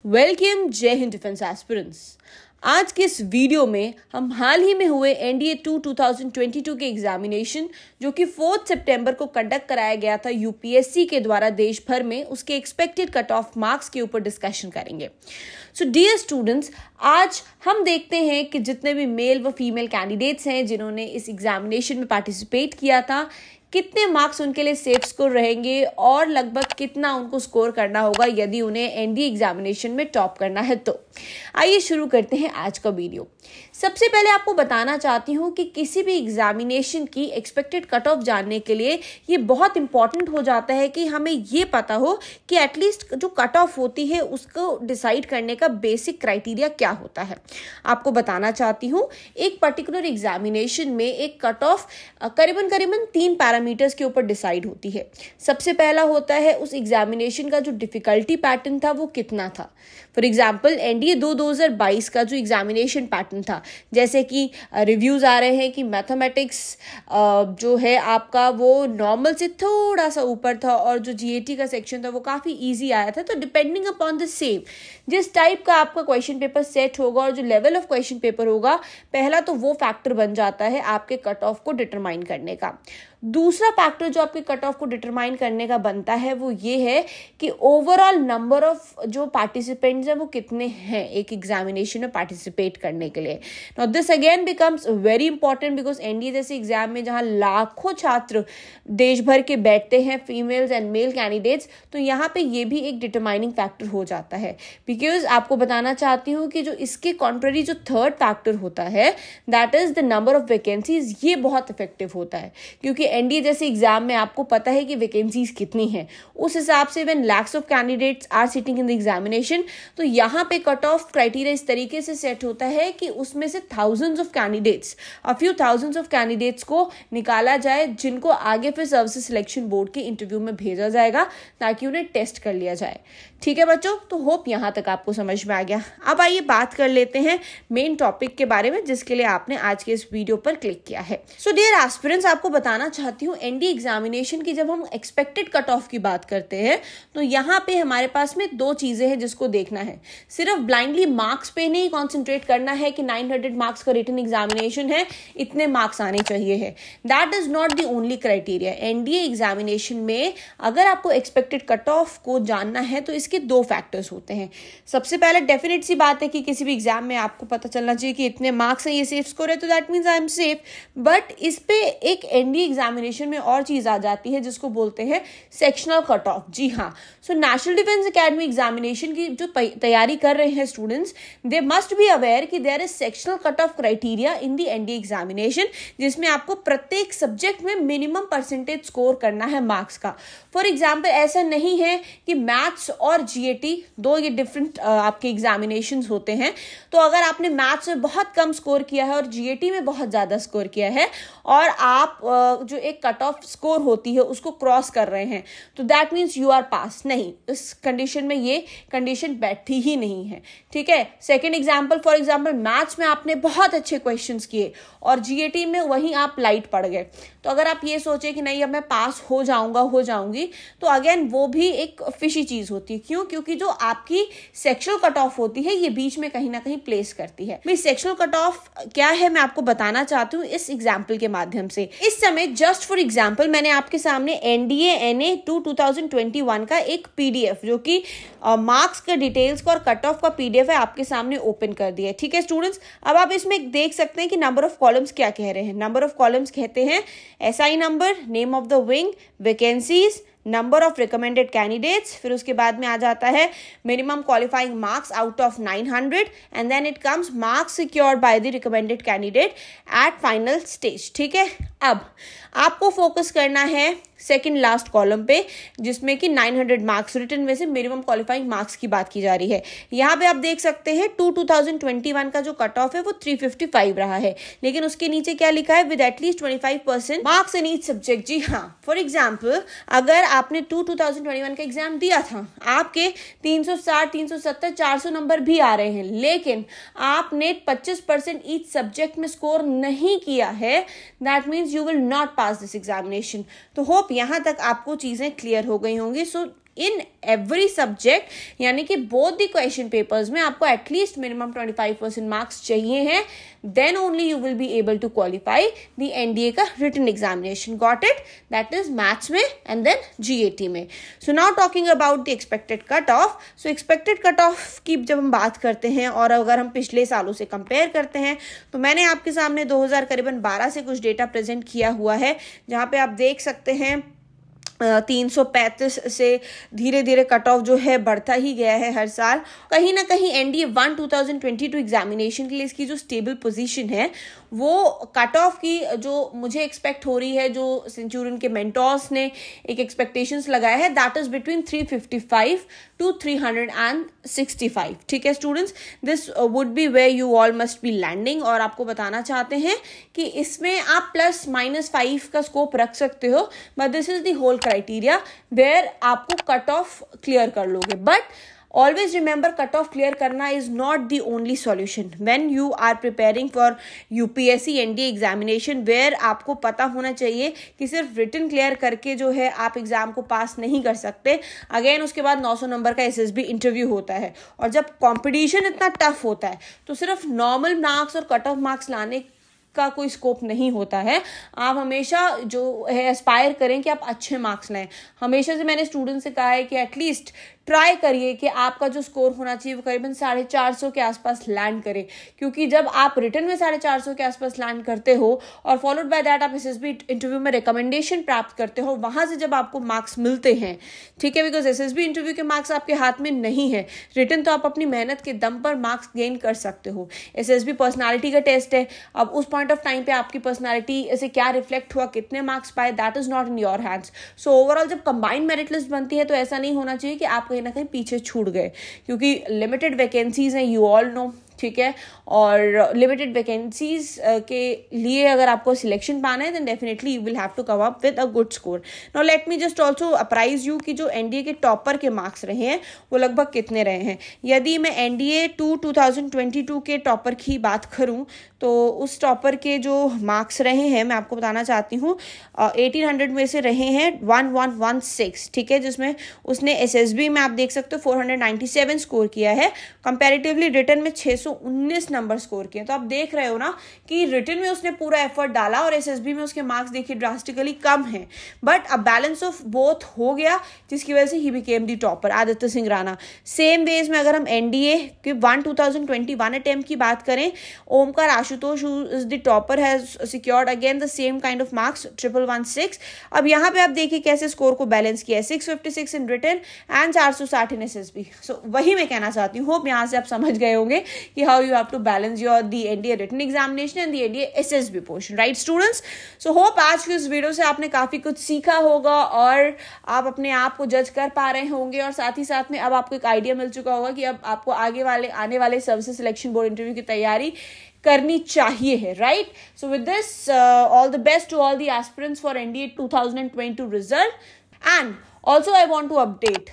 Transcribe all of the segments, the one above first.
Welcome जय Hind defence aspirants. आज के इस वीडियो में हम हाल ही में हुए एनडीए 2022 के एग्जामिनेशन जो कि 4 सितंबर को कंडक्ट कराया गया था यूपीएससी के द्वारा देश भर में, उसके एक्सपेक्टेड कट ऑफ मार्क्स के ऊपर डिस्कशन करेंगे। सो डियर स्टूडेंट्स, आज हम देखते हैं कि जितने भी मेल व फीमेल कैंडिडेट्स हैं जिन्होंने इस एग्जामिनेशन में पार्टिसिपेट किया था, कितने मार्क्स उनके लिए सेफ स्कोर रहेंगे और लगभग कितना उनको स्कोर करना होगा यदि उन्हें एनडीए एग्जामिनेशन में टॉप करना है। तो आइए शुरू करते हैं आज का वीडियो। सबसे पहले आपको बताना चाहती हूँ कि किसी भी एग्जामिनेशन की एक्सपेक्टेड कट ऑफ जानने के लिए ये बहुत इंपॉर्टेंट हो जाता है कि हमें ये पता हो कि एटलीस्ट जो कट ऑफ होती है उसको डिसाइड करने का बेसिक क्राइटेरिया क्या होता है। आपको बताना चाहती हूँ, एक पर्टिकुलर एग्जामिनेशन में एक कट ऑफ करीबन 3 पैरामीटर्स के ऊपर डिसाइड होती है। सबसे पहला होता है उस एग्जामिनेशन का जो डिफिकल्टी पैटर्न था वो कितना था। फॉर एग्जाम्पल एनडीए 2022 का जो एग्जामिनेशन पैटर्न था, जैसे कि रिव्यूज आ रहे हैं कि मैथमेटिक्स जो है आपका वो नॉर्मल से थोड़ा सा ऊपर था और जो जीएटी का सेक्शन था वो काफ़ी इजी आया था। तो डिपेंडिंग अपॉन द सेम जिस टाइप का आपका क्वेश्चन पेपर सेट होगा और जो लेवल ऑफ क्वेश्चन पेपर होगा, पहला तो वो फैक्टर बन जाता है आपके कट ऑफ को डिटरमाइन करने का। दूसरा फैक्टर जो आपके कट ऑफ को डिटरमाइन करने का बनता है वो ये है कि ओवरऑल नंबर ऑफ जो पार्टिसिपेंट्स हैं वो कितने हैं एक एग्जामिनेशन में पार्टिसिपेट करने के लिए। Now this again becomes very important because NDA जैसे एग्जाम में जहां लाखों छात्र देश भर के बैठते हैं, फीमेल्स एंड मेल कैंडिडेट्स, तो यहाँ पे ये भी एक डिटरमाइनिंग फैक्टर हो जाता है। बिकॉज आपको बताना चाहती हूँ कि जो इसके कॉन्ट्ररी जो थर्ड फैक्टर होता है that is the number of vacancies, ये बहुत इफेक्टिव होता है क्योंकि एनडीए जैसे एग्जाम में आपको पता है कि वैकेंसीज कितनी हैं, उस हिसाब से when lakhs of candidates are sitting in the examination, तो यहाँ पे कट ऑफ क्राइटेरिया इस तरीके से सेट होता है कि उसमें से thousands of candidates, a few thousands of candidates को निकाला जाए जिनको आगे फिर सर्विसेज सिलेक्शन बोर्ड के इंटरव्यू में भेजा जाएगा ताकि उन्हें टेस्ट कर लिया जाए। ठीक है बच्चों, तो होप यहाँ तक आपको समझ में आ गया। अब आइए बात कर लेते हैं मेन टॉपिक के बारे में जिसके लिए आपने आज के इस वीडियो पर क्लिक किया है। सो डियर एस्पिरेंट्स, आपको बताना चाहती हूँ एनडीए एग्जामिनेशन की जब हम एक्सपेक्टेड कट ऑफ की बात करते हैं तो यहाँ पे हमारे पास में दो चीजें हैं जिसको देखना है। सिर्फ ब्लाइंडली मार्क्स पे नहीं कॉन्सेंट्रेट करना है कि 900 मार्क्स का रिटन एग्जामिनेशन है, इतने मार्क्स आने चाहिए है। That is not the only criteria. NDA examination में अगर आपको एक्सपेक्टेड कट ऑफ को जानना है तो इसके दो फैक्टर्स होते हैं। सबसे पहले डेफिनेट सी बात है कि किसी भी एग्जाम में आपको पता चलना चाहिए कि इतने मार्क्स हैं, ये सेफ स्कोर है, तो that means I am safe. But इस पे एक एनडीए एग्जामिनेशन में और चीज आ जाती है जिसको बोलते हैं सेक्शनल कट ऑफ। जी हाँ, so national defence academy examination की जो तैयारी कर रहे हैं students, they must be aware कि there is sectional cut off criteria in the NDA examination जिसमें आपको प्रत्येक सब्जेक्ट में मिनिमम परसेंटेज स्कोर करना है मार्क्स का। फॉर एग्जाम्पल ऐसा नहीं है कि मैथ्स और जीएटी दो ये डिफरेंट आपके एग्जामिनेशन होते हैं, तो अगर आपने मैथ्स में बहुत कम स्कोर किया है और जीएटी में बहुत ज्यादा स्कोर किया है और आप जो एक कट ऑफ स्कोर होती है उसको क्रॉस कर रहे हैं तो दैट मीन्स यू आर पास। नहीं, इस कंडीशन में ये कंडीशन बैठती ही नहीं है। ठीक है, second example, for example maths में आपने बहुत अच्छे क्वेश्चंस किए और जीएटी में वहीं आप लाइट पड़ गए, तो अगर आप ये सोचे कि नहीं अब मैं पास हो जाऊंगी, तो अगेन वो भी एक फिशी चीज होती है। क्यों? क्योंकि जो आपकी सेक्शनल कट ऑफ होती है ये बीच में कहीं ना कहीं प्लेस करती है। भाई सेक्शनल कट ऑफ क्या है मैं आपको बताना चाहती हूँ इस एग्जाम्पल के माध्यम से। इस समय जस्ट फॉर एग्जाम्पल मैंने आपके सामने एनडीए एनए 2021 का एक पीडीएफ जो कि मार्क्स के डिटेल्स का और कट ऑफ का पीडीएफ है आपके सामने ओपन कर दिया है। ठीक है स्टूडेंट्स, अब आप इसमें देख सकते हैं कि नंबर ऑफ कॉलम्स क्या कह रहे हैं। नंबर ऑफ कॉलम्स कहते हैं SI number, name of the wing, vacancies, number of recommended candidates, फिर उसके बाद में आ जाता है minimum qualifying marks out of 900 and then it comes marks secured by the recommended candidate at final stage. ठीक है, अब आपको फोकस करना है सेकंड लास्ट कॉलम पे जिसमें कि 900 मार्क्स रिटन में से मिनिमम क्वालिफाइंग मार्क्स की बात की जा रही है। यहाँ पे आप देख सकते हैं 2021 का जो कट ऑफ है वो 355 रहा है, लेकिन उसके नीचे क्या लिखा है, with at least 25% marks in each subject. जी हाँ, फॉर एग्जाम्पल अगर आपने 2021 का एग्जाम दिया था, आपके 360, 370, 400 नंबर भी आ रहे हैं, लेकिन आपने 25% ईच सब्जेक्ट में स्कोर नहीं किया है, that means you will not pass this examination. तो होप यहाँ तक आपको चीजें क्लियर हो गई होंगी। सो इन एवरी सब्जेक्ट, यानी कि बोथ द क्वेश्चन पेपर्स में आपको एटलीस्ट मिनिमम 25% मार्क्स चाहिए हैं, then only you will be able to qualify the NDA का written examination. Got it? That is maths में एंड देन जीएटी में. So now talking about the expected cut off. So expected cut off की जब हम बात करते हैं और अगर हम पिछले सालों से कंपेयर करते हैं, तो मैंने आपके सामने 2012 से कुछ डेटा प्रेजेंट किया हुआ है, जहां पे आप देख सकते हैं 335 से धीरे धीरे कट ऑफ जो है बढ़ता ही गया है हर साल. कहीं ना कहीं एनडीए 1 2022 एग्जामिनेशन के लिए इसकी जो स्टेबल पोजीशन है, वो कट ऑफ की जो मुझे एक्सपेक्ट हो रही है, जो सेंचुरियन के मेंटोर्स ने एक एक्सपेक्टेशंस लगाया है, दैट इज बिटवीन 355 to 365. ठीक है students, this would be where you all must be landing. और आपको बताना चाहते हैं कि इसमें आप +-5 का स्कोप रख सकते हो, but this is the whole criteria where आपको कट ऑफ क्लियर कर लोगे. But always remember, cut off clear करना is not the only solution when you are preparing for UPSC NDA examination, where आपको पता होना चाहिए कि सिर्फ written clear करके जो है आप एग्जाम को पास नहीं कर सकते. अगेन उसके बाद 900 नंबर का SSB इंटरव्यू होता है, और जब कंपटीशन इतना टफ होता है तो सिर्फ नॉर्मल मार्क्स और कट ऑफ मार्क्स लाने का कोई स्कोप नहीं होता है. आप हमेशा जो है एस्पायर करें कि आप अच्छे मार्क्स लाएं. हमेशा से मैंने स्टूडेंट से कहा है कि एटलीस्ट ट्राई करिए कि आपका जो स्कोर होना चाहिए वो करीबन 450 के आसपास लैंड करे, क्योंकि जब आप रिटर्न में 450 के आसपास लैंड करते हो और फॉलोड बाय दैट आप एसएसबी इंटरव्यू में रिकमेंडेशन प्राप्त करते हो, वहां से जब आपको मार्क्स मिलते हैं, ठीक है, बिकॉज एसएसबी इंटरव्यू के मार्क्स आपके हाथ में नहीं है, रिटर्न तो आप अपनी मेहनत के दम पर मार्क्स गेन कर सकते हो. एसएसबी पर्सनालिटी का टेस्ट है. अब उस पॉइंट ऑफ टाइम पे आपकी पर्सनालिटी से क्या रिफ्लेक्ट हुआ, कितने मार्क्स पाए, that is not in your hands. So overall जब कंबाइंड मेरिट लिस्ट बनती है तो ऐसा नहीं होना चाहिए कि आप कहीं ना कहीं पीछे छूट गए, क्योंकि लिमिटेड वैकेंसीज हैं, यू ऑल नो, ठीक है, और लिमिटेड वैकेंसीज के लिए अगर आपको सिलेक्शन पाना है then definitely you will have to come up with a good score. Now let me just also apprise you कि जो एनडीए के टॉपर के मार्क्स रहे हैं वो लगभग कितने रहे हैं. यदि मैं एनडीए 2022 के टॉपर की बात करूं तो उस टॉपर के जो मार्क्स रहे हैं मैं आपको बताना चाहती हूँ, 1800 में से रहे हैं 1116, ठीक है, जिसमें उसने एसएसबी में आप देख सकते हो 497 स्कोर किया है, कंपैरेटिवली रिटन में 619 नंबर स्कोर किए. तो आप देख रहे हो ना कि रिटन में उसने पूरा एफर्ट डाला और एसएसबी में उसके मार्क्स देखिए ड्रास्टिकली कम हैं, but a balance of both हो गया, जिसकी वजह से ही became the topper. Aditya Singh Rana. Same way में अगर हम एनडीए के 2021 अटेम्प्ट की बात करें, Omkar Ashutosh is the topper has secured again the same kind of marks 1116. अब यहाँ पे आप देखिए कैसे स्कोर को बैलेंस किया है, 656 in written and 460 in SSB. So वही मैं कहना चाहती हूँ, होप यहाँ से आप समझ गए होंगे कि how you have to balance your the NDA written examination and the NDA SSB portion, right students. So hope आज की इस वीडियो से आपने काफी कुछ सीखा होगा और आप अपने आप को जज कर पा रहे होंगे, और साथ ही साथ में अब आपको एक आइडिया मिल चुका होगा कि अब आपको आने वाले सर्विसेज सिलेक्शन बोर्ड इंटरव्यू की तैयारी करनी चाहिए है, right. So with this all the best to all the aspirants for NDA 2022 result. And also I want to update,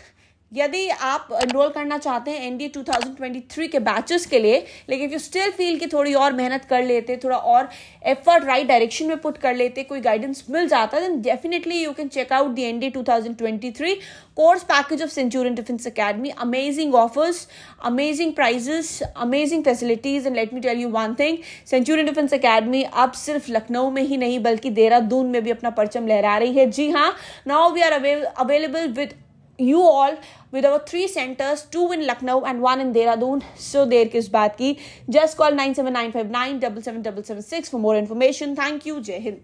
यदि आप एनरोल करना चाहते हैं एनडीए 2023 के बैचेस के लिए, लेकिन यू स्टिल फील कि थोड़ी और मेहनत कर लेते, थोड़ा और एफर्ट राइट डायरेक्शन में पुट कर लेते, कोई गाइडेंस मिल जाता, then definitely you can check out the NDA 2023 course package of Centurion Defence Academy. Amazing offers, amazing prizes, amazing facilities. And let me tell you one thing, Centurion Defence Academy अब सिर्फ लखनऊ में ही नहीं बल्कि देहरादून में भी अपना परचम लहरा रही है. जी हाँ, now we are available with you all with our 3 centers, 2 in Lucknow and 1 in Dehradun. So देर किस बात की, just call 9795977776 for more information. Thank you. जय हिंद.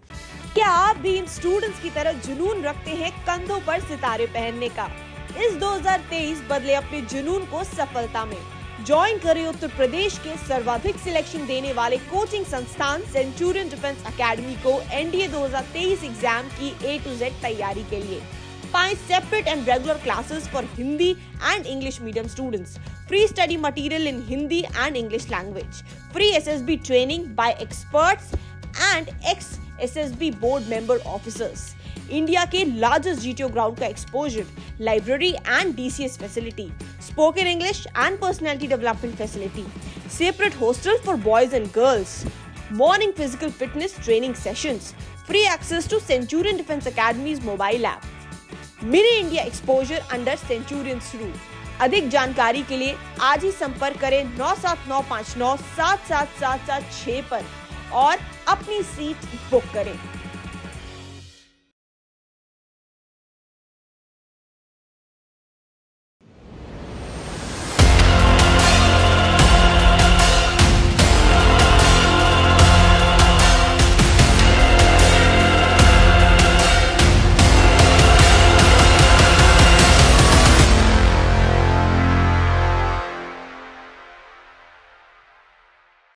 क्या आप भी इन स्टूडेंट्स की तरह जुनून रखते हैं कंधों पर सितारे पहनने का? इस 2023 बदले अपने जुनून को सफलता में. ज्वाइन करें उत्तर प्रदेश के सर्वाधिक सिलेक्शन देने वाले कोचिंग संस्थान सेंचुरियन डिफेंस अकेडमी को एनडीए 2023 एग्जाम की A to Z तैयारी के लिए. 5 separate and regular classes for Hindi and English medium students. Free study material in Hindi and English language. Free SSB training by experts and ex-SSB board member officers. India के largest GTO ground का exposure, library and DCS facility, spoken English and personality development facility, separate hostel for boys and girls, morning physical fitness training sessions, free access to Centurion Defense Academy's mobile app. Mini India exposure under centurions rule. अधिक जानकारी के लिए आज ही संपर्क करें 97959 77776 पर और अपनी सीट बुक करें।